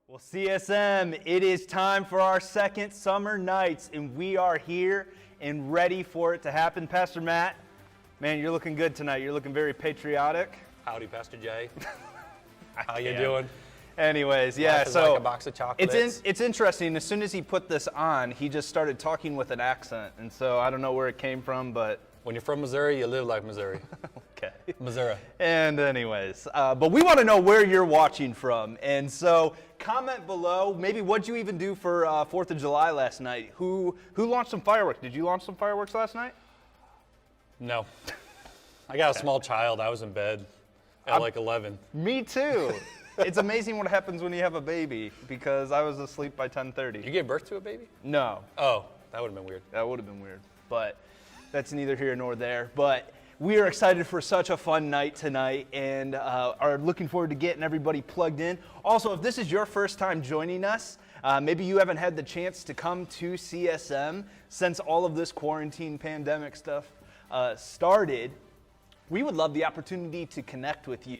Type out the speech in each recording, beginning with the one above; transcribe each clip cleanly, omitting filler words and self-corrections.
Well, CSM, it is time for our second Summer Nights, and we are here and ready for it to happen. Pastor Matt, man, you're looking good tonight. You're looking very patriotic. Howdy, Pastor Jay. How you doing? Anyways, yeah, Life is so like a box of chocolates. It's interesting. As soon as he put this on, he just started talking with an accent, and so I don't know where it came from, but When you're from Missouri, you live like Missouri. okay. Missouri. And anyways, but we want to know where you're watching from, and so comment below. Maybe what'd you even do for 4th of July last night? Who launched some fireworks? Did you launch some fireworks last night? No. I got a small child. I was in bed at like 11. Me too. It's amazing what happens when you have a baby, because I was asleep by 10:30. You gave birth to a baby? No. Oh, that would have been weird. That would have been weird, but that's neither here nor there. But we are excited for such a fun night tonight, and are looking forward to getting everybody plugged in. Also, if this is your first time joining us, maybe you haven't had the chance to come to CSM since all of this quarantine pandemic stuff started, we would love the opportunity to connect with you.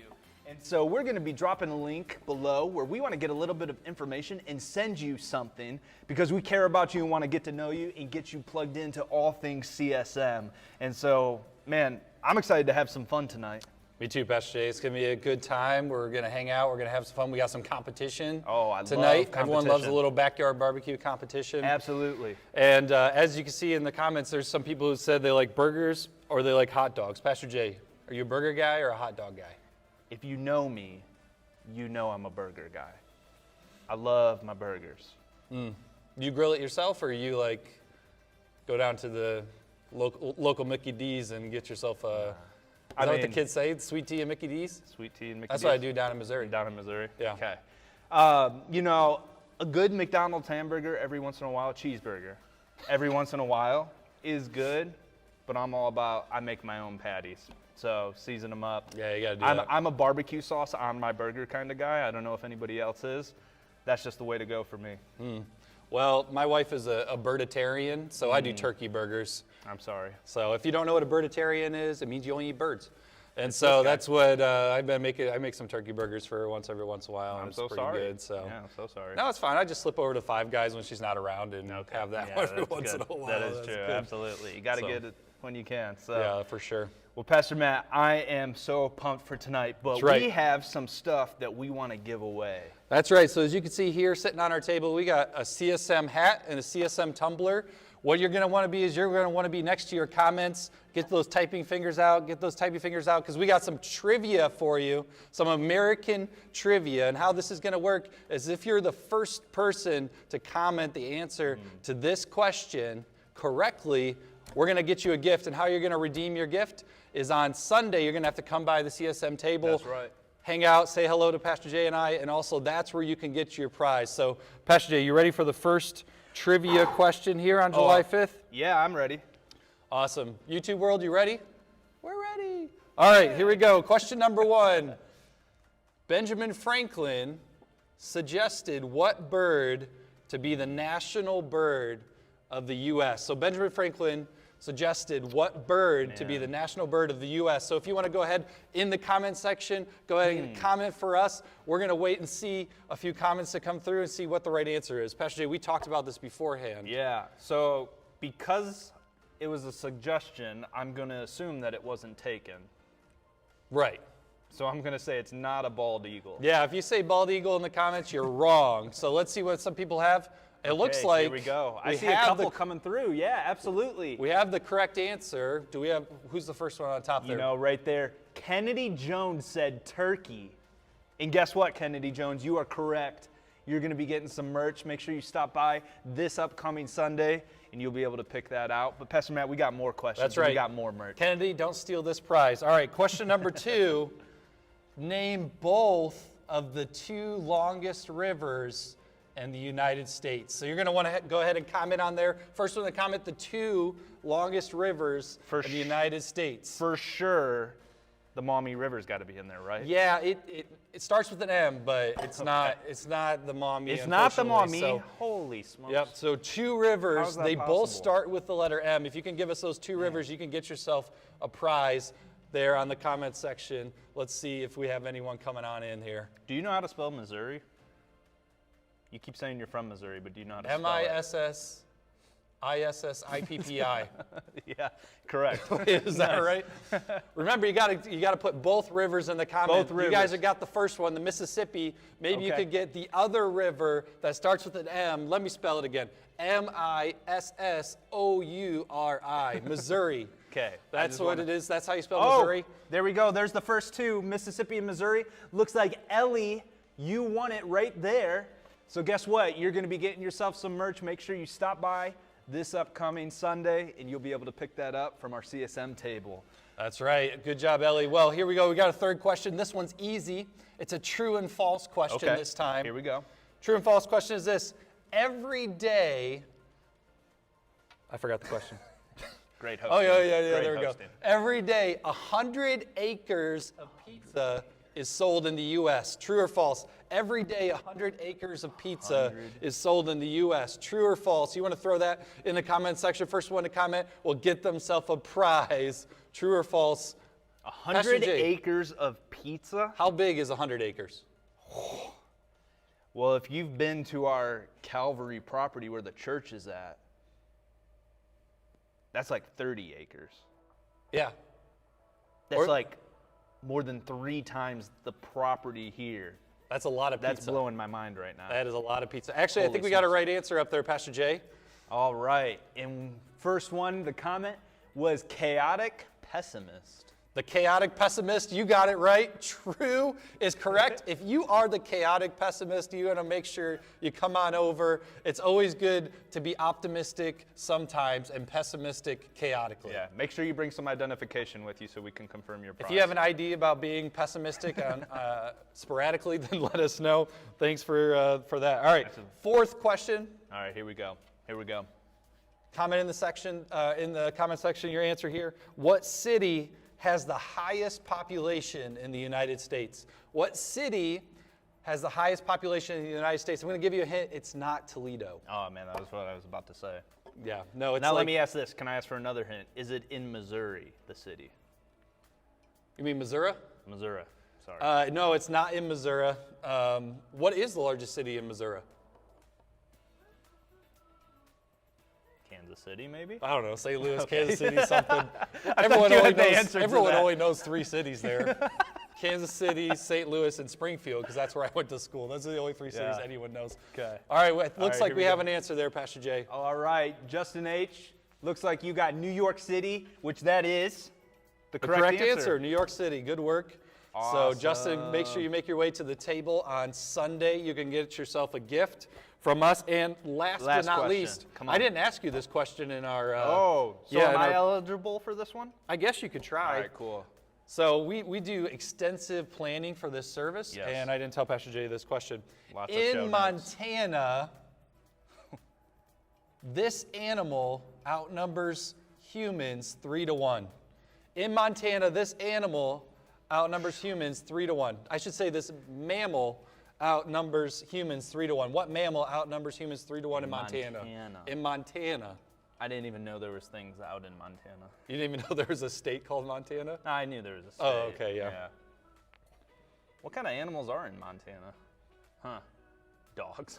And so we're going to be dropping a link below where we want to get a little bit of information and send you something, because we care about you and want to get to know you and get you plugged into all things CSM. And so, man, I'm excited to have some fun tonight. Me too, Pastor Jay. It's going to be a good time. We're going to hang out. We're going to have some fun. We got some competition tonight. Love competition. Everyone loves a little backyard barbecue competition. Absolutely. And as you can see in the comments, there's some people who said they like burgers or they like hot dogs. Pastor Jay, are you a burger guy or a hot dog guy? If you know me, you know I'm a burger guy. I love my burgers. Do you grill it yourself, or you like go down to the local Mickey D's and get yourself a, is that what the kids say? Sweet tea and Mickey D's? Sweet tea and Mickey That's D's? what I do down in Missouri. Down in Missouri? Yeah. Okay. You know, a good McDonald's hamburger every once in a while, cheeseburger, every once in a while is good, but I'm all about, I make my own patties. So season them up. Yeah, you gotta do that. I'm a barbecue sauce on my burger kind of guy. I don't know if anybody else is. That's just the way to go for me. Well, my wife is a birditarian, so I do turkey burgers. I'm sorry. So if you don't know what a birditarian is, it means you only eat birds. And so that's what I've been making. I make some turkey burgers for every once in a while. And I'm so it's pretty sorry. good. So. Yeah, I'm so sorry. No, it's fine. I just slip over to Five Guys when she's not around and have that every once in a while. That is That's true. good. Absolutely. You got to get it when you can. So. Yeah, for sure. Well, Pastor Matt, I am so pumped for tonight, but That's right. we have some stuff that we want to give away. That's right. So as you can see here, sitting on our table, we got a CSM hat and a CSM tumbler. What you're going to want to be is you're going to want to be next to your comments. Get those typing fingers out. Get those typing fingers out, because we got some trivia for you, some American trivia. And how this is going to work is if you're the first person to comment the answer to this question correctly, we're going to get you a gift. And how you're going to redeem your gift is on Sunday. You're going to have to come by the CSM table. That's right. Hang out, say hello to Pastor Jay and I, and also that's where you can get your prize. So, Pastor Jay, you ready for the first trivia question here on July 5th? Yeah, I'm ready. Awesome. YouTube world, you ready? We're ready. All right, here we go. Question number 1. Benjamin Franklin suggested what bird to be the national bird of the U.S.? So Benjamin Franklin suggested what bird to be the national bird of the U.S. So if you want to go ahead in the comment section, go ahead and comment for us. We're going to wait and see a few comments to come through and see what the right answer is. Pastor Jay, we talked about this beforehand. Yeah, so because it was a suggestion, I'm going to assume that it wasn't taken. Right. So I'm going to say it's not a bald eagle. Yeah, if you say bald eagle in the comments, you're wrong. So let's see what some people have. It looks like here we go. I see a couple coming through. Yeah, absolutely. We have the correct answer. Do we have, who's the first one on top there? You know, right there. Kennedy Jones said turkey. And guess what, Kennedy Jones? You are correct. You're going to be getting some merch. Make sure you stop by this upcoming Sunday, and you'll be able to pick that out. But Pastor Matt, we got more questions. That's right. We got more merch. Kennedy, don't steal this prize. All right, question number 2. Name both of the 2 longest rivers in the United States. So you're going to want to go ahead and comment on there. First one to comment, the 2 longest rivers in the United States. For sure, the Maumee River's got to be in there, right? Yeah, it starts with an M, but it's not the Maumee. It's not the Maumee. So, holy smokes. yep. So 2 rivers. They possible? both start with the letter M. If you can give us those 2 rivers, you can get yourself a prize there on the comment section. Let's see if we have anyone coming on in here. Do you know how to spell Missouri? You keep saying you're from Missouri, but do you know how to spell it? M-I-S-S-I-S-S-I-P-P-I. Yeah, correct. Is that right? Remember, you got to put both rivers in the comment. Both rivers. You guys have got the first one, the Mississippi. Maybe you could get the other river that starts with an M. Let me spell it again. M-I-S-S-O-U-R-I. Missouri. Okay. That's what it is. That's how you spell Missouri. There we go. There's the first 2, Mississippi and Missouri. Looks like Ellie, you won it right there. So guess what? You're going to be getting yourself some merch. Make sure you stop by this upcoming Sunday, and you'll be able to pick that up from our CSM table. That's right. Good job, Ellie. Well, here we go. We got a third question. This one's easy. It's a true and false question this time. Here we go. True and false question is this. Every day, I forgot the question. Great hosting. Oh, yeah, Great there we hosting. go. Every day, 100 acres of pizza is sold in the U.S. True or false? Every day, 100 acres of pizza is sold in the U.S. True or false? You want to throw that in the comment section. First one to comment will get themselves a prize. True or false? 100 acres of pizza? How big is 100 acres? Well, if you've been to our Calvary property where the church is at, that's like 30 acres. Yeah. That's like more than 3 times the property here. That's a lot of pizza. That's blowing my mind right now. That is a lot of pizza. Actually, I think we got a right answer up there, Pastor Jay. All right. And first one, the comment was chaotic pessimist. The chaotic pessimist, you got it right. True is correct. If you are the chaotic pessimist, you want to make sure you come on over. It's always good to be optimistic sometimes and pessimistic chaotically. Yeah, make sure you bring some identification with you so we can confirm your prize. If you have an idea about being pessimistic on, sporadically, then let us know. Thanks for that. All right, fourth question. All right, here we go. Here we go. Comment in the comment section, your answer here. What city has the highest population in the United States? What city has the highest population in the United States? I'm going to give you a hint. It's not Toledo. Oh, man, that was what I was about to say. Yeah, no, it's now let me ask this. Can I ask for another hint? Is it in Missouri, the city? You mean Missouri? Missouri, sorry. No, it's not in Missouri. What is the largest city in Missouri? Kansas City, maybe? I don't know, St. Louis, Kansas City, something. Everyone only knows 3 cities there. Kansas City, St. Louis, and Springfield, because that's where I went to school. Those are the only 3 cities anyone knows. Okay. All right, well, it looks like we have an answer there, Pastor Jay. All right, Justin H., looks like you got New York City, which that is the correct answer. New York City, good work. Awesome. So Justin, make sure you make your way to the table on Sunday. You can get yourself a gift from us. And last but not least, I didn't ask you this question in our... am I eligible for this one? I guess you could try. All right, cool. So we do extensive planning for this service, and I didn't tell Pastor Jay this question. Lots of show in Montana, this animal outnumbers humans 3-1. In Montana, this animal outnumbers humans 3-1. I should say this mammal outnumbers humans 3-1. What mammal outnumbers humans 3-1 in Montana? In Montana. I didn't even know there was things out in Montana. You didn't even know there was a state called Montana? I knew there was a state. Oh, okay, yeah. What kind of animals are in Montana? Huh. Dogs.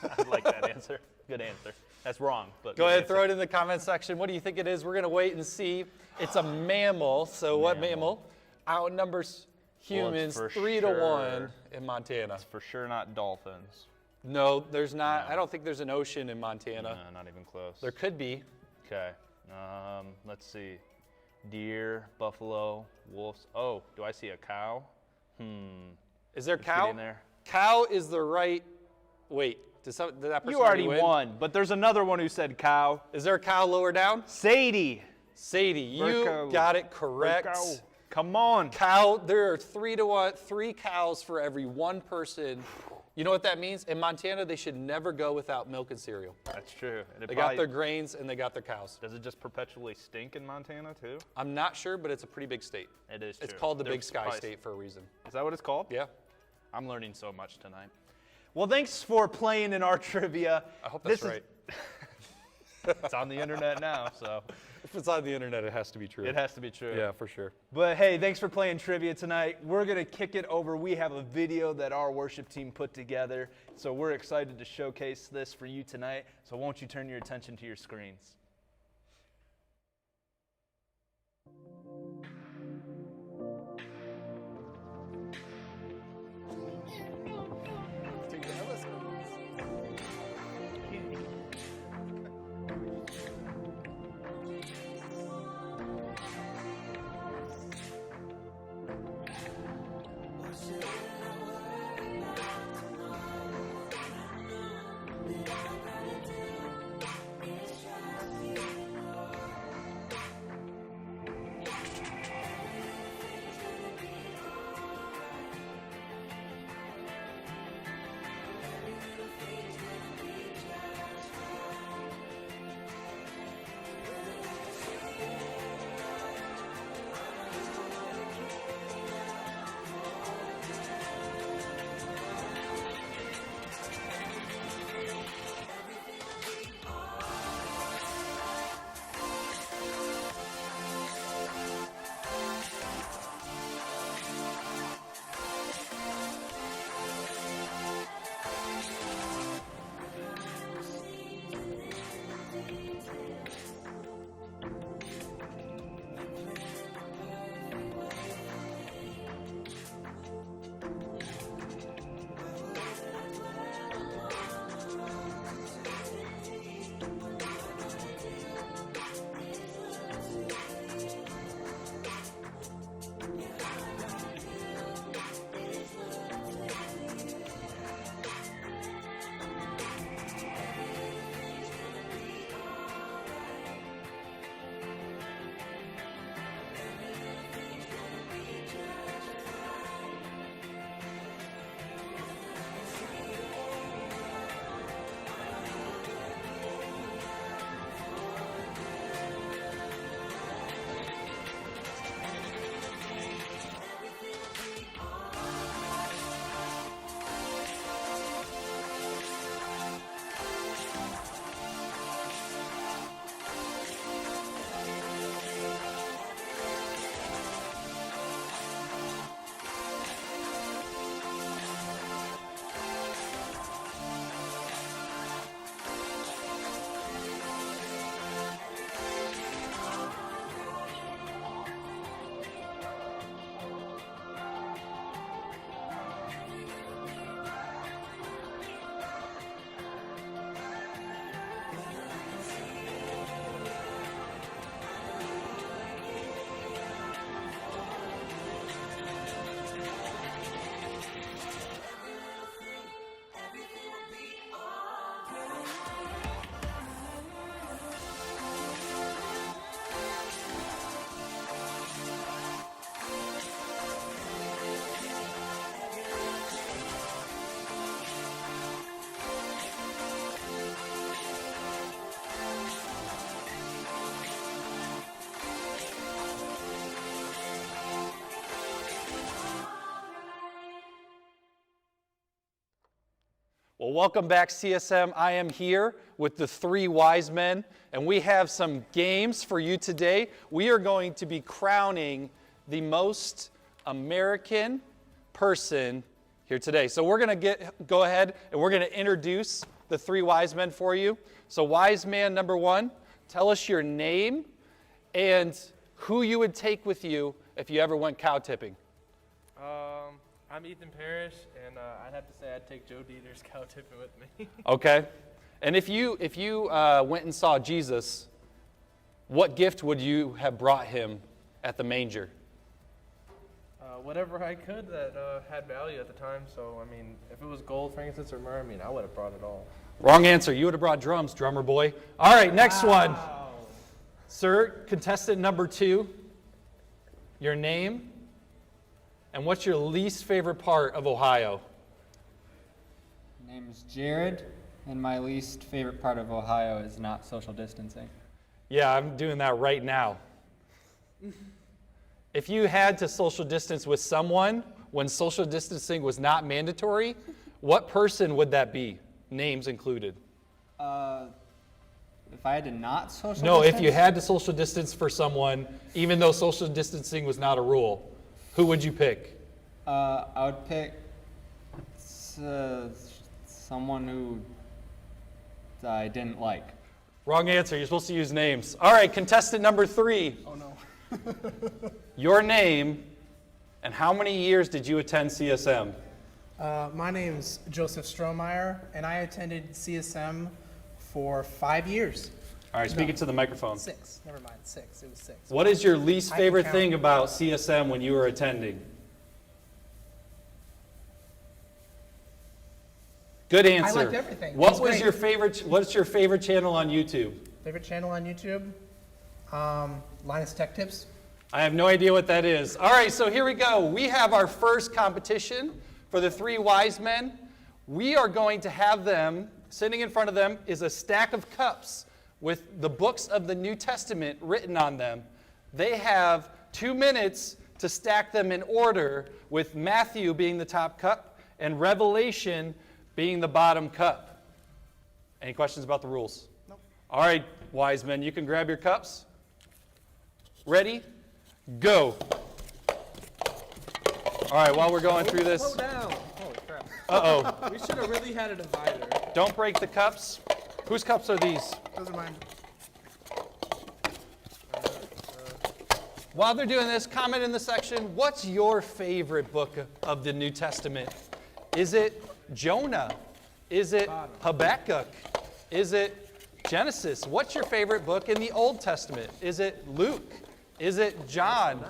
I like that answer. Good answer. That's wrong, but Go good ahead, answer. throw it in the comment section. What do you think it is? We're going to wait and see. It's a mammal. So what mammal outnumbers humans for 3 to 1 in Montana? It's for sure not dolphins. No, there's not. No. I don't think there's an ocean in Montana. No, not even close. There could be. Okay. Let's see. Deer, buffalo, wolves. Oh, do I see a cow? Is there Get cow? in there. Cow is the right. Wait, did that person You already win? won, but there's another one who said cow. Is there a cow lower down? Sadie. Sadie, you Virgo. got it correct. Virgo. Come on. Cow, there are 3 to 1, 3 cows for every 1 person. You know what that means? In Montana, they should never go without milk and cereal. That's true. And They got their grains and they got their cows. Does it just perpetually stink in Montana too? I'm not sure, but it's a pretty big state. It is true. It's called the They're Big Sky probably- State for a reason. Is that what it's called? Yeah. I'm learning so much tonight. Well, thanks for playing in our trivia. I hope that's right. It's on the internet now, so If it's on the internet, it has to be true. it has to be true. Yeah, for sure. But hey, thanks for playing trivia tonight. We're going to kick it over. We have a video that our worship team put together, so we're excited to showcase this for you tonight. So won't you turn your attention to your screens? Well, welcome back, CSM. I am here with the three wise men, and we have some games for you today. We are going to be crowning the most American person here today. So we're going to go ahead and we're going to introduce the three wise men for you. So wise man number one, tell us your name and who you would take with you if you ever went cow tipping. I'm Ethan Parrish, and I'd have to say I'd take Joe Dieter's cow tipping with me. Okay. And if you went and saw Jesus, what gift would you have brought him at the manger? Whatever I could that had value at the time. So, I mean, if it was gold, frankincense, or myrrh, I mean, I would have brought it all. Wrong answer. You would have brought drums, drummer boy. All right, next one. Sir, contestant number two, your name, and what's your least favorite part of Ohio? My name is Jared, and my least favorite part of Ohio is not social distancing. Yeah, I'm doing that right now. If you had to social distance with someone when social distancing was not mandatory, what person would that be? Names included. If I had to not social No, distance? if you had to social distance for someone, even though social distancing was not a rule, who would you pick? I would pick someone who I didn't like. Wrong answer. You're supposed to use names. All right, contestant number three. Oh, no. Your name and how many years did you attend CSM? My name's Joseph Strohmeyer, and I attended CSM for 5 years. All right, speak it to the microphone. 6. Never mind, 6. It was 6. What is your least I can favorite count. thing about CSM when you were attending? Good answer. liked everything. It What was was great. your favorite? What's your favorite channel on YouTube? Favorite channel on YouTube? Linus Tech Tips. I have no idea what that is. All right, so here we go. We have our first competition for the three wise men. We are going to have them, sitting in front of them is a stack of cups with the books of the New Testament written on them. They have 2 minutes to stack them in order, with Matthew being the top cup and Revelation being the bottom cup. Any questions about the rules? Nope. All right, wise men, you can grab your cups. Ready? Go. All right, while we're going through this, Slow down. Holy crap. uh-oh, We should have really had a divider. don't break the cups. Whose cups are these? Those are mine. While they're doing this, comment in the section, what's your favorite book of the New Testament? Is it Jonah? Is it Habakkuk? Is it Genesis? What's your favorite book in the Old Testament? Is it Luke? Is it John?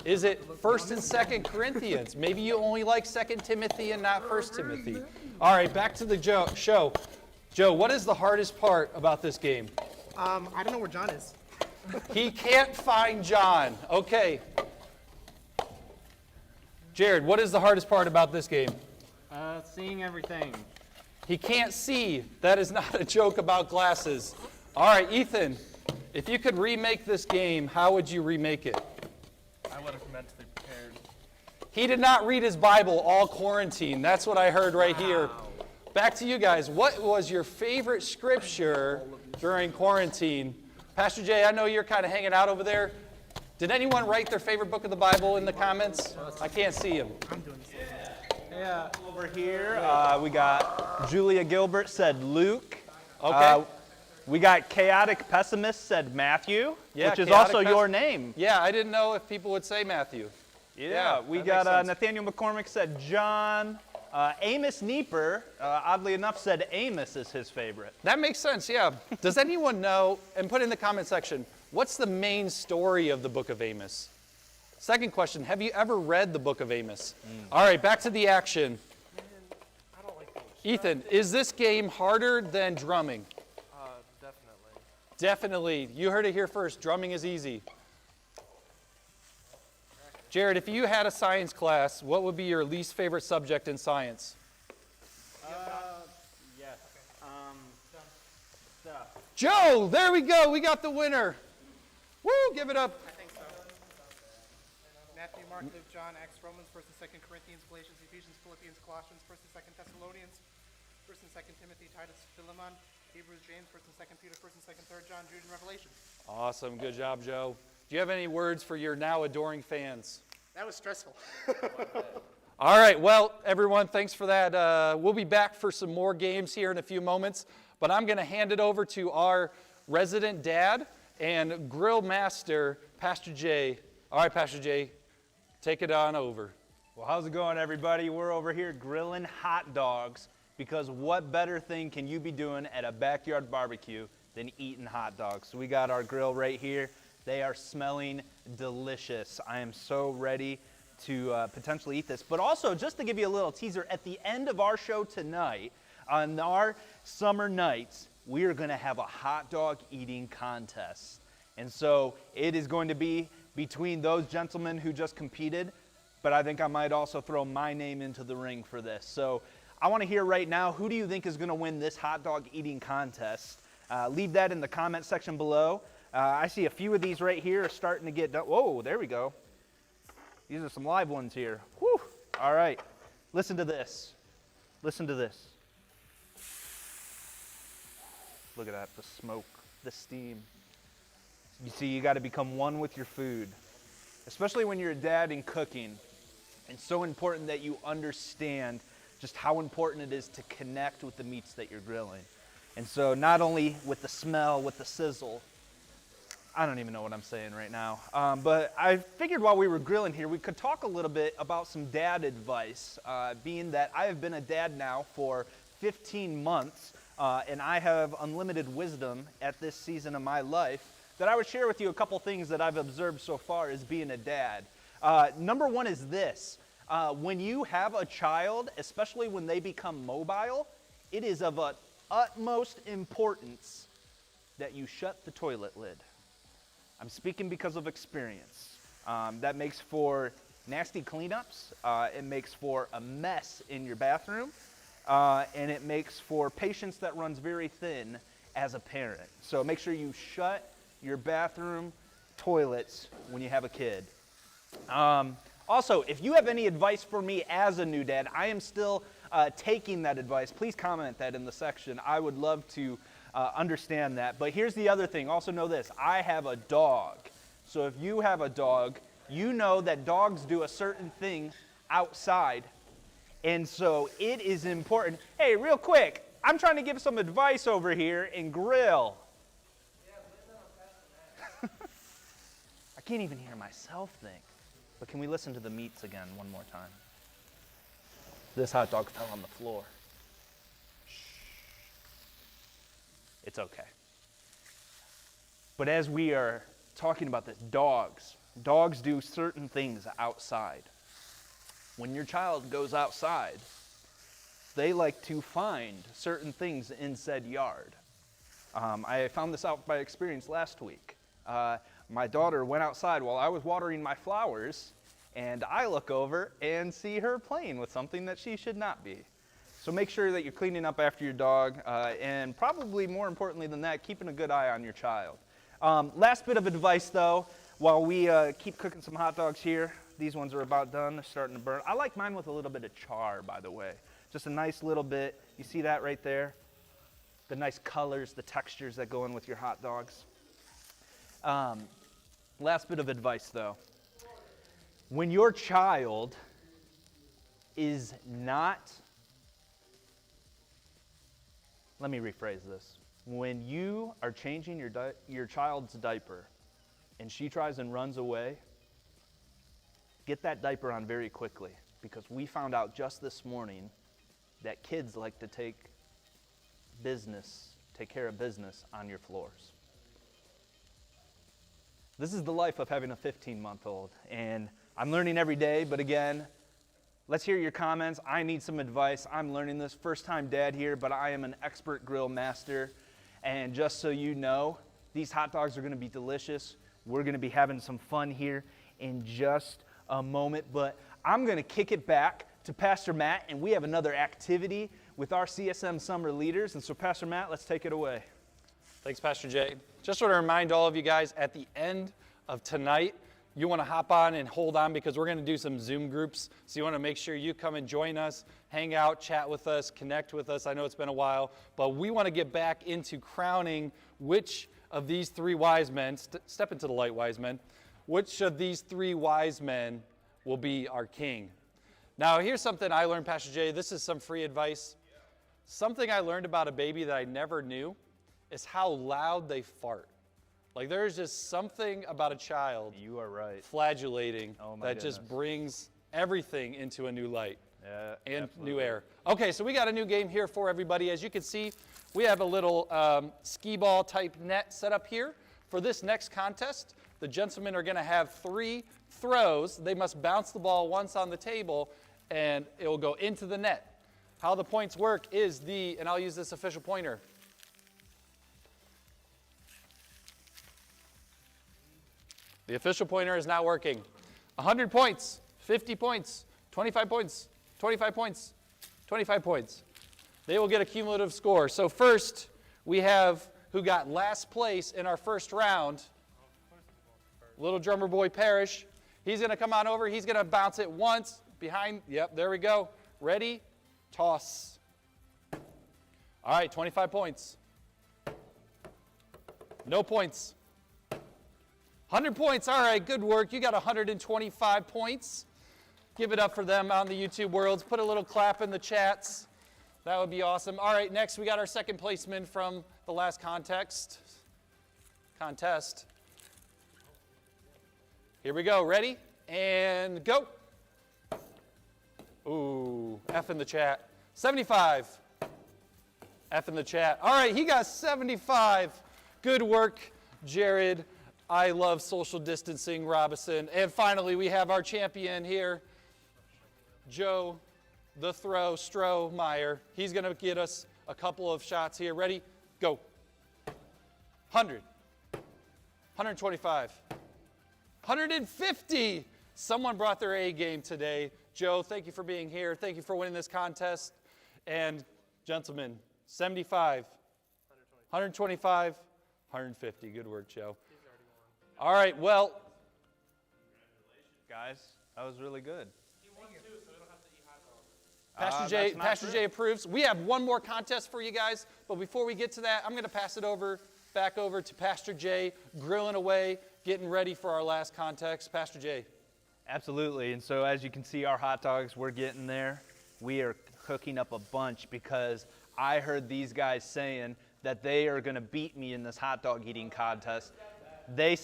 Is it 1st and 2nd Corinthians? Maybe you only like 2nd Timothy and not 1st Timothy. All right, back to the show. Joe, what is the hardest part about this game? I don't know where John is. He can't find John. Okay. Jared, what is the hardest part about this game? Seeing everything. He can't see. That is not a joke about glasses. All right, Ethan, if you could remake this game, how would you remake it? I would have mentally prepared. He did not read his Bible all quarantine. That's what I heard right here. Back to you guys. What was your favorite scripture during quarantine? Pastor Jay, I know you're kind of hanging out over there. Did anyone write their favorite book of the Bible in the comments? I can't see him. I'm doing the same. Yeah. Over here, we got Julia Gilbert said Luke. Okay. We got Chaotic Pessimist said Matthew, Yeah, which is Chaotic also your name. Yeah, I didn't know if people would say Matthew. Yeah, we that got makes sense. Nathaniel McCormick said John. Amos Nieper, oddly enough, said Amos is his favorite. That makes sense, yeah. Does anyone know, and put in the comment section, what's the main story of the book of Amos? Second question, have you ever read the book of Amos? All right, back to the action. I don't like those. Ethan, is this game harder than drumming? Definitely. Definitely. You heard it here first. Drumming is easy. Jared, if you had a science class, what would be your least favorite subject in science? Yes. Stuff. Joe, there we go. We got the winner. Woo, give it up. I think so. Matthew, Mark, Luke, John, Acts, Romans, 1st and 2nd Corinthians, Galatians, Ephesians, Philippians, Colossians, 1st and 2nd Thessalonians, 1 1st and 2nd Timothy, Titus, Philemon, Hebrews, James, 1st and 2nd Peter, 1st and 2nd, 3rd John, Jude, and Revelation. Awesome. Good job, Joe. Do you have any words for your now adoring fans? That was stressful. All right, well, everyone, thanks for that. We'll be back for some more games here in a few moments, but I'm going to hand it over to our resident dad and grill master, Pastor Jay. All right, Pastor Jay, take it on over. Well, how's it going, everybody? We're over here grilling hot dogs because what better thing can you be doing at a backyard barbecue than eating hot dogs? So we got our grill right here. They are smelling delicious. I am so ready to potentially eat this. But also, just to give you a little teaser, at the end of our show tonight, on our summer nights, we are going to have a hot dog eating contest. And so it is going to be between those gentlemen who just competed, but I think I might also throw my name into the ring for this. So I want to hear right now, who do you think is going to win this hot dog eating contest? Leave that in the comment section below. I see a few of these right here are starting to get done. Whoa, there we go. These are some live ones here. Whew. All right, listen to this. Listen to this. Look at that, the smoke, the steam. You see, you got to become one with your food, especially when you're a dad and cooking. It's so important that you understand just how important it is to connect with the meats that you're grilling. And so not only with the smell, with the sizzle, I don't even know what I'm saying right now, but I figured while we were grilling here, we could talk a little bit about some dad advice, being that I have been a dad now for 15 months, and I have unlimited wisdom at this season of my life, that I would share with you a couple things that I've observed so far as being a dad. Number one is this. When you have a child, especially when they become mobile, it is of utmost importance that you shut the toilet lid. I'm speaking because of experience. That makes for nasty cleanups. It makes for a mess in your bathroom. And it makes for patience that runs very thin as a parent. So make sure you shut your bathroom toilets when you have a kid. Also, if you have any advice for me as a new dad, I am still taking that advice. Please comment that in the section. I would love to understand that. But here's the other thing. Also know this. I have a dog. So if you have a dog, you know that dogs do a certain thing outside. And so it is important. Hey, real quick, I'm trying to give some advice over here and grill. I can't even hear myself think. But can we listen to the meats again one more time? This hot dog fell on the floor. Shh. It's okay. But as we are talking about this, dogs do certain things outside. When your child goes outside, they like to find certain things in said yard. I found this out by experience last week. My daughter went outside while I was watering my flowers, and I look over and see her playing with something that she should not be. So make sure that you're cleaning up after your dog, and probably more importantly than that, keeping a good eye on your child. Last bit of advice though, while we keep cooking some hot dogs here, these ones are about done, they're starting to burn. I like mine with a little bit of char, by the way. Just a nice little bit. You see that right there? The nice colors, the textures that go in with your hot dogs. Last bit of advice though. When your child is not, let me rephrase this. When you are changing your child's diaper and she tries and runs away, get that diaper on very quickly, because we found out just this morning that kids like to take care of business on your floors. This is the life of having a 15-month-old, and I'm learning every day, but again, let's hear your comments. I need some advice. I'm learning this. First-time dad here, but I am an expert grill master, and just so you know, these hot dogs are going to be delicious. We're going to be having some fun here in just a moment, but I'm going to kick it back to Pastor Matt, and we have another activity with our CSM Summer leaders, and so Pastor Matt, let's take it away. Thanks, Pastor Jay. Just want to remind all of you guys, at the end of tonight, you want to hop on and hold on because we're going to do some Zoom groups. So you want to make sure you come and join us, hang out, chat with us, connect with us. I know it's been a while, but we want to get back into crowning which of these three wise men, step into the light, wise men, which of these three wise men will be our king. Now, here's something I learned, Pastor Jay. This is some free advice. Something I learned about a baby that I never knew is how loud they fart. Like, there's just something about a child You are right. flagellating Oh my that just goodness. brings everything into a new light Yeah, and absolutely. new air. Okay, so we got a new game here for everybody. As you can see, we have a little skee ball type net set up here. For this next contest, the gentlemen are going to have 3 throws. They must bounce the ball once on the table, and it will go into the net. How the points work is and I'll use this official pointer. The official pointer is not working. 100 points, 50 points, 25 points, 25 points, 25 points. They will get a cumulative score. So first, we have who got last place in our first round. Little drummer boy Parrish. He's going to come on over. He's going to bounce it once behind. Yep, there we go. Ready? Toss. All right, 25 points. No points. 100 points. All right, good work. You got 125 points. Give it up for them on the YouTube worlds. Put a little clap in the chats. That would be awesome. All right, next we got our second placeman from the last contest. Here we go. Ready? And go. Ooh, F in the chat. 75. F in the chat. All right, he got 75. Good work, Jared. I love social distancing, Robinson. And finally, we have our champion here, Joe, the throw, Strohmeyer. He's going to get us a couple of shots here. Ready? Go. 100. 125. 150. Someone brought their A game today. Joe, thank you for being here. Thank you for winning this contest. And gentlemen, 75, 125, 150. Good work, Joe. All right, well. Guys, that was really good. Pastor Jay approves. We have one more contest for you guys, but before we get to that, I'm going to pass it back over to Pastor Jay, grilling away, getting ready for our last contest. Pastor Jay. Absolutely. And so as you can see, our hot dogs, we're getting there. We are cooking up a bunch because I heard these guys saying that they are going to beat me in this hot dog eating contest. They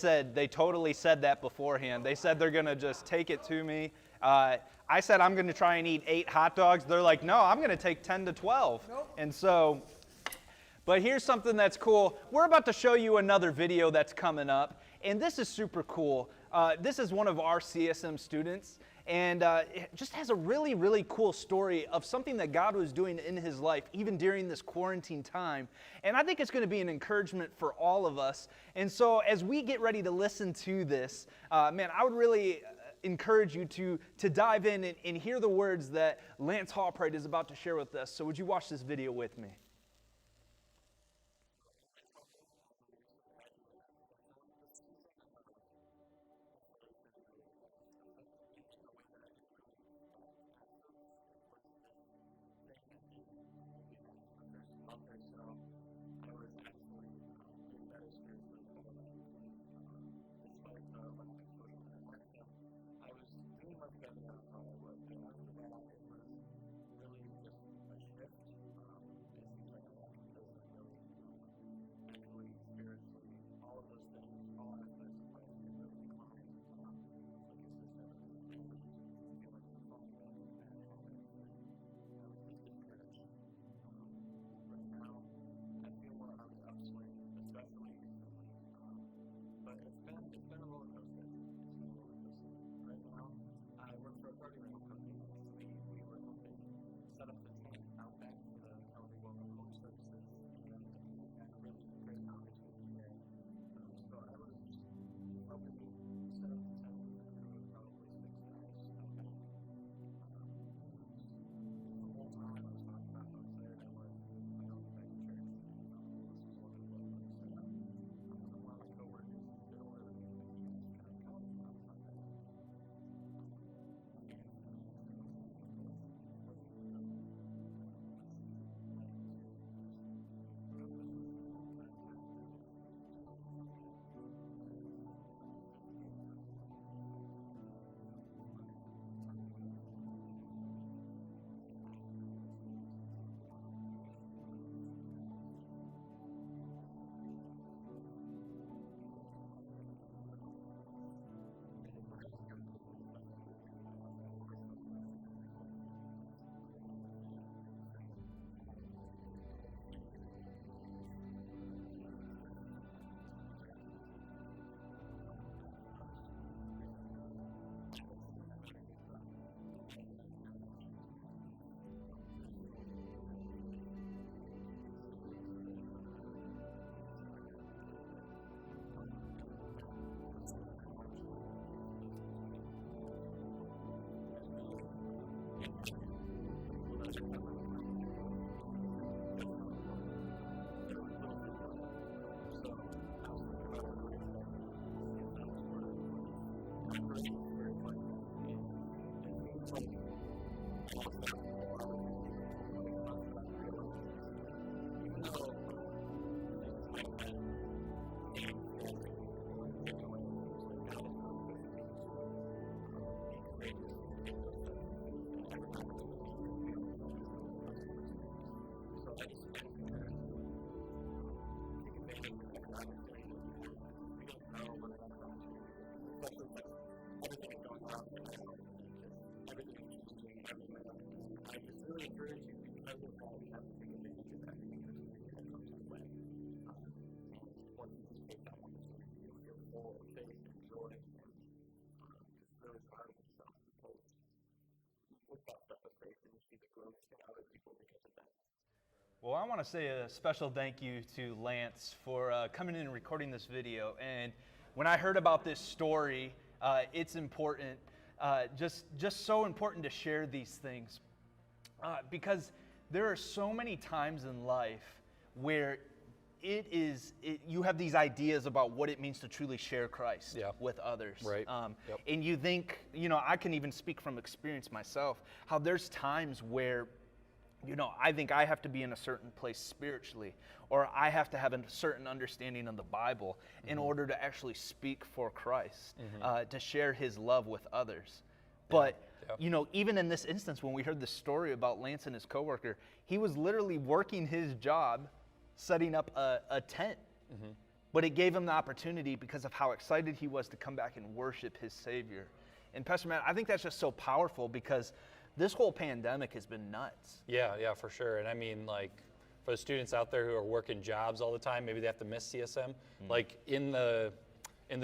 totally said that beforehand. They said they're going to just take it to me. I said I'm going to try and eat 8 hot dogs. They're like, no, I'm going to take 10 to 12. Nope. And so, but here's something that's cool. We're about to show you another video that's coming up, and this is super cool. This is one of our CSM students, and it just has a really, really cool story of something that God was doing in his life, even during this quarantine time. And I think it's going to be an encouragement for all of us. And so as we get ready to listen to this, man, I would really encourage you to dive in and hear the words that Lance Hallpride is about to share with us. So would you watch this video with me? Well, I want to say a special thank you to Lance for coming in and recording this video. And when I heard about this story, it's important, just so important to share these things. Because there are so many times in life where you have these ideas about what it means to truly share Christ with others. Right. And you think, I can even speak from experience myself, how there's times where I think I have to be in a certain place spiritually, or I have to have a certain understanding of the Bible in order to actually speak for Christ, to share his love with others. But, even in this instance, when we heard the story about Lance and his coworker, he was literally working his job, setting up a tent. But it gave him the opportunity because of how excited he was to come back and worship his Savior. And Pastor Matt, I think that's just so powerful because this whole pandemic has been nuts. Yeah, for sure. And I mean, like, for the students out there who are working jobs all the time, maybe they have to miss CSM. Like, in the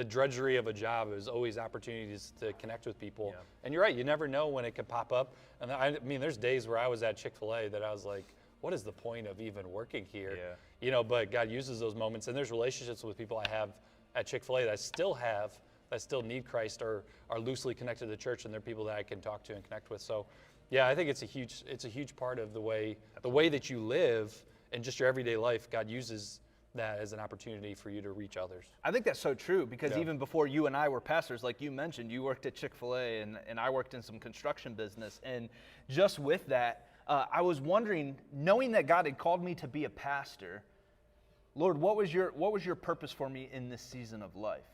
drudgery of a job, there's always opportunities to connect with people. Yeah. And you're right, you never know when it could pop up. And I mean, there's days where I was at Chick-fil-A that I was like, what is the point of even working here? Yeah. But God uses those moments. And there's relationships with people I have at Chick-fil-A that I still have, that still need Christ or are loosely connected to the church, and they're people that I can talk to and connect with. So, yeah, I think it's a huge part of the way that you live and just your everyday life. God uses that as an opportunity for you to reach others. I think that's so true because even before you and I were pastors, like you mentioned, you worked at Chick-fil-A and I worked in some construction business. And just with that, I was wondering, knowing that God had called me to be a pastor, Lord, what was your purpose for me in this season of life?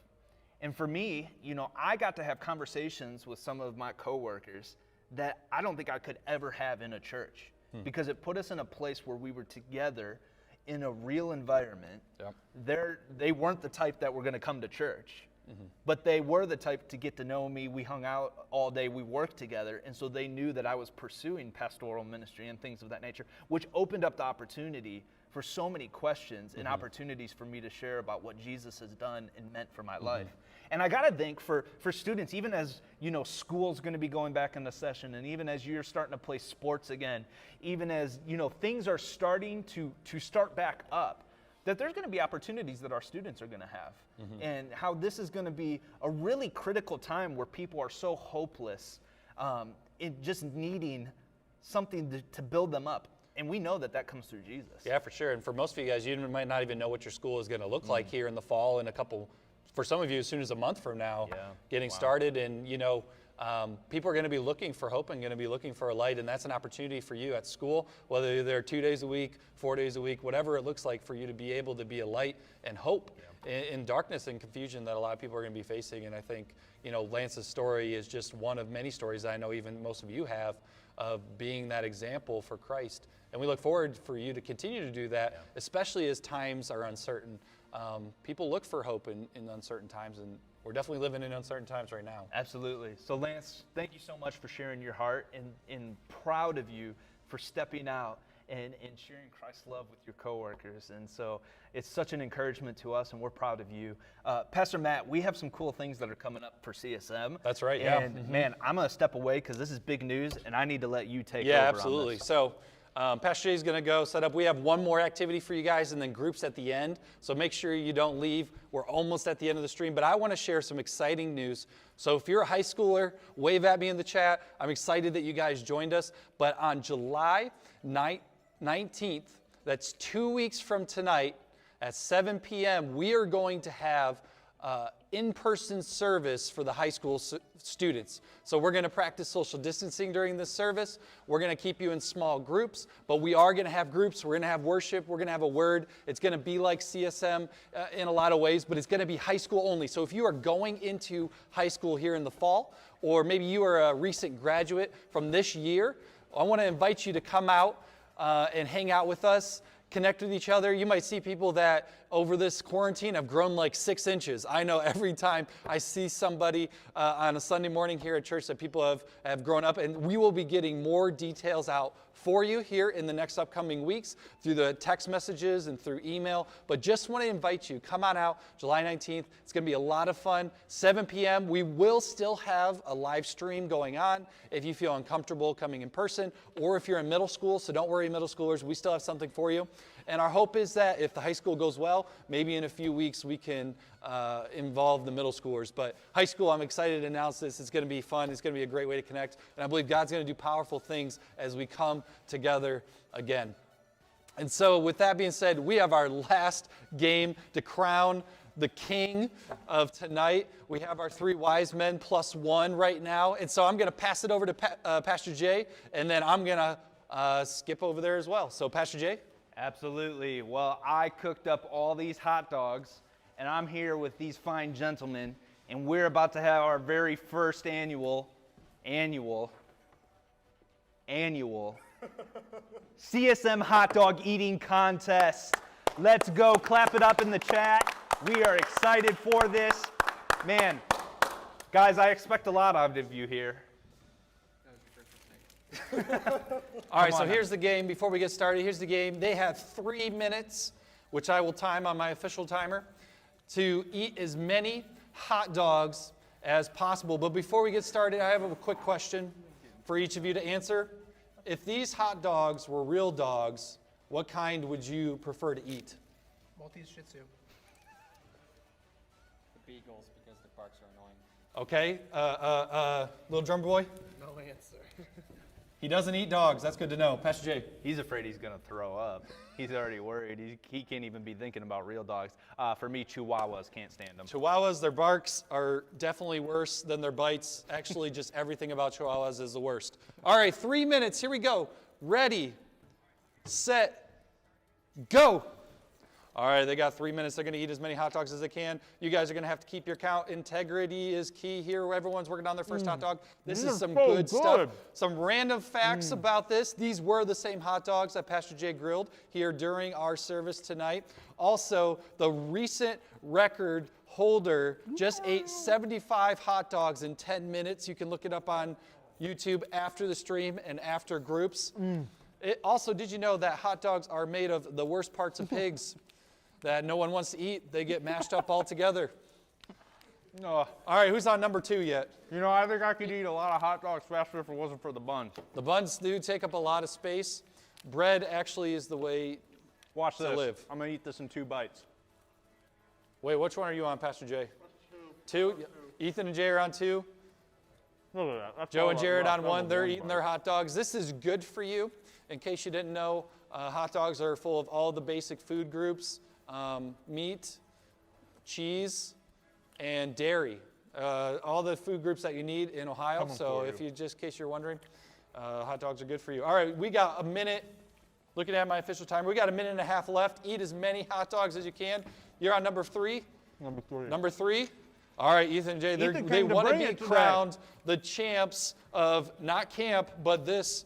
And for me, I got to have conversations with some of my coworkers that I don't think I could ever have in a church because it put us in a place where we were together in a real environment. They weren't the type that were going to come to church, but they were the type to get to know me. We hung out all day, we worked together, and so they knew that I was pursuing pastoral ministry and things of that nature, which opened up the opportunity for so many questions and opportunities for me to share about what Jesus has done and meant for my life. And I gotta think for students, even as school's gonna be going back into session, and even as you're starting to play sports again, even as things are starting to start back up, that there's gonna be opportunities that our students are gonna have. And how this is gonna be a really critical time where people are so hopeless, in just needing something to build them up. And we know that comes through Jesus. Yeah, for sure. And for most of you guys, you might not even know what your school is going to look like here in the fall, and for some of you, as soon as a month from now, getting started. And people are going to be looking for hope and going to be looking for a light, and that's an opportunity for you at school, whether you're there 2 days a week, 4 days a week, whatever it looks like, for you to be able to be a light and hope in darkness and confusion that a lot of people are going to be facing. And I think Lance's story is just one of many stories I know even most of you have of being that example for Christ. And we look forward for you to continue to do that, especially as times are uncertain. People look for hope in uncertain times, and we're definitely living in uncertain times right now. Absolutely. So Lance, thank you so much for sharing your heart, and proud of you for stepping out and sharing Christ's love with your coworkers. And so it's such an encouragement to us, and we're proud of you. Pastor Matt, we have some cool things that are coming up for CSM. That's right, yeah. And man, I'm going to step away because this is big news, and I need to let you take over Yeah, on absolutely. this. So Pastor Jay's going to go set up. We have one more activity for you guys and then groups at the end. So make sure you don't leave. We're almost at the end of the stream, but I want to share some exciting news. So if you're a high schooler, wave at me in the chat. I'm excited that you guys joined us. But on July 19th, that's 2 weeks from tonight at 7 p.m., we are going to have in-person service for the high school students. So we're going to practice social distancing during this service. We're going to keep you in small groups, but we are going to have groups. We're going to have worship. We're going to have a word. It's going to be like CSM in a lot of ways, but it's going to be high school only. So if you are going into high school here in the fall, or maybe you are a recent graduate from this year, I want to invite you to come out and hang out with us, connect with each other. You might see people that over this quarantine have grown like 6 inches. I know every time I see somebody on a Sunday morning here at church that people have grown up, and we will be getting more details out for you here in the next upcoming weeks through the text messages and through email. But just want to invite you, come on out July 19th. It's going to be a lot of fun. 7 p.m. We will still have a live stream going on if you feel uncomfortable coming in person, or if you're in middle school. So don't worry, middle schoolers, we still have something for you. And our hope is that if the high school goes well, maybe in a few weeks we can involve the middle schoolers. But high school, I'm excited to announce this. It's going to be fun. It's going to be a great way to connect. And I believe God's going to do powerful things as we come together again. And so with that being said, we have our last game to crown the king of tonight. We have our 3 wise men plus 1 right now. And so I'm going to pass it over to Pastor Jay, and then I'm going to skip over there as well. So Pastor Jay? Absolutely. Well, I cooked up all these hot dogs, and I'm here with these fine gentlemen, and we're about to have our very first annual CSM hot dog eating contest. Let's go. Clap it up in the chat. We are excited for this. Man, guys, I expect a lot out of you here. All right, so here's the game. Before we get started, here's the game. They have 3 minutes, which I will time on my official timer, to eat as many hot dogs as possible. But before we get started, I have a quick question for each of you to answer. If these hot dogs were real dogs, what kind would you prefer to eat? Maltese Shih Tzu. The beagles, because the barks are annoying. Okay, little drummer boy? No answer. He doesn't eat dogs. That's good to know. Pastor Jay? He's afraid he's going to throw up. He's already worried. He can't even be thinking about real dogs. For me, Chihuahuas, can't stand them. Chihuahuas, their barks are definitely worse than their bites. Actually, just everything about Chihuahuas is the worst. All right, 3 minutes. Here we go. Ready, set, go. All right, they got 3 minutes. They're going to eat as many hot dogs as they can. You guys are going to have to keep your count. Integrity is key here. Everyone's working on their first hot dog. This is some good stuff. Some random facts about this. These were the same hot dogs that Pastor Jay grilled here during our service tonight. Also, the recent record holder just ate 75 hot dogs in 10 minutes. You can look it up on YouTube after the stream and after groups. Also, did you know that hot dogs are made of the worst parts of pigs that no one wants to eat? They get mashed up all together. No. All right, who's on number 2 yet? You know, I think I could eat a lot of hot dogs faster if it wasn't for the buns. The buns do take up a lot of space. Bread actually is the way Watch to this. live. I'm going to eat this in 2 bites. Wait, which one are you on, Pastor Jay? 2? Ethan and Jay are on 2. Look at that. That's Joe all and I Jared left on 1. They're eating bite. their hot dogs. This is good for you. In case you didn't know, hot dogs are full of all the basic food groups. Meat, cheese, and dairy. All the food groups that you need in Ohio. So if you, just in case you're wondering, hot dogs are good for you. All right, we got a minute. Looking at my official timer, we got a minute and a half left. Eat as many hot dogs as you can. You're on number 3? Number 3. Number 3? All right, Ethan and Jay, they want to be crowned the champs of not camp, but this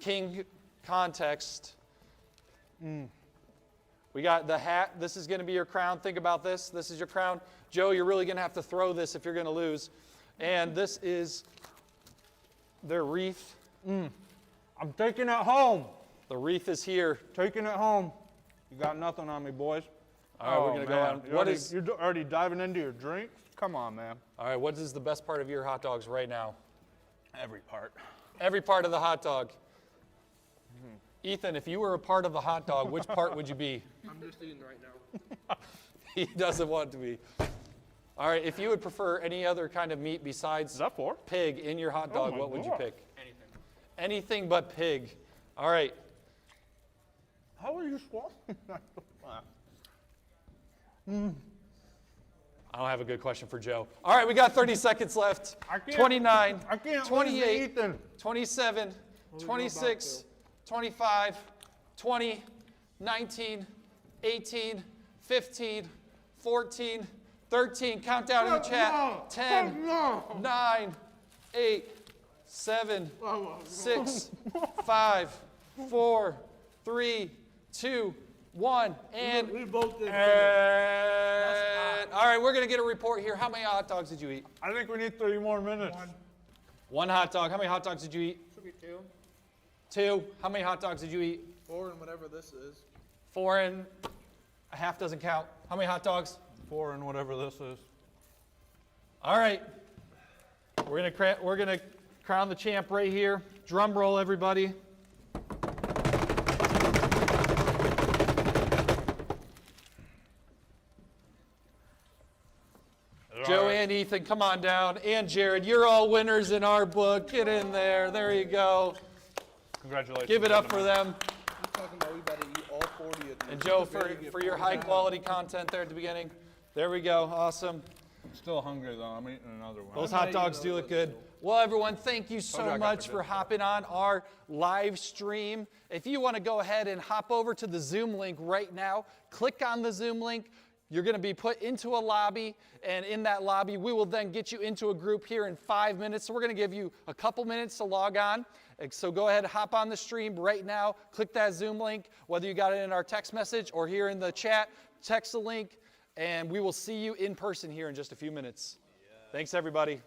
king context. We got the hat. This is going to be your crown. Think about this. This is your crown. Joe, you're really going to have to throw this if you're going to lose. And this is their wreath. I'm taking it home. The wreath is here. Taking it home. You got nothing on me, boys. All right, we're going to go on. You're already diving into your drink? Come on, man. All right, what is the best part of your hot dogs right now? Every part. Every part of the hot dog. Ethan, if you were a part of the hot dog, which part would you be? I'm just eating right now. He doesn't want to be. All right, if you would prefer any other kind of meat besides Is that 4? pig in your hot dog, my what would you God. pick? Anything. Anything but pig. All right. How are you swallowing that? I don't have a good question for Joe. All right, we got 30 seconds left. 29, 28, 27, 26, 25, 20, 19, 18, 15, 14, 13. Count down in the chat. 10, 9, 8, 7, 6, 5, 4, 3, 2, 1. And We both did. all right, we're going to get a report here. How many hot dogs did you eat? I think we need 3 more minutes. One hot dog. How many hot dogs did you eat? Should be 2. 2. How many hot dogs did you eat? 4 and whatever this is. 4 and a half doesn't count. How many hot dogs? 4 and whatever this is. All right. We're gonna crown the champ right here. Drum roll, everybody. Joe and Ethan, come on down. And Jared, you're all winners in our book. Get in there. There you go. Congratulations. Give it up for them. We're talking about we better eat all 40 of these. And Joe, for your high quality content there at the beginning. There we go. Awesome. I'm still hungry, though. I'm eating another one. Those hot dogs do look good. Well, everyone, thank you so much for hopping on our live stream. If you want to go ahead and hop over to the Zoom link right now, click on the Zoom link. You're going to be put into a lobby, and in that lobby, we will then get you into a group here in 5 minutes. So we're going to give you a couple minutes to log on. So go ahead and hop on the stream right now. Click that Zoom link, whether you got it in our text message or here in the chat. Text the link, and we will see you in person here in just a few minutes. Thanks, everybody.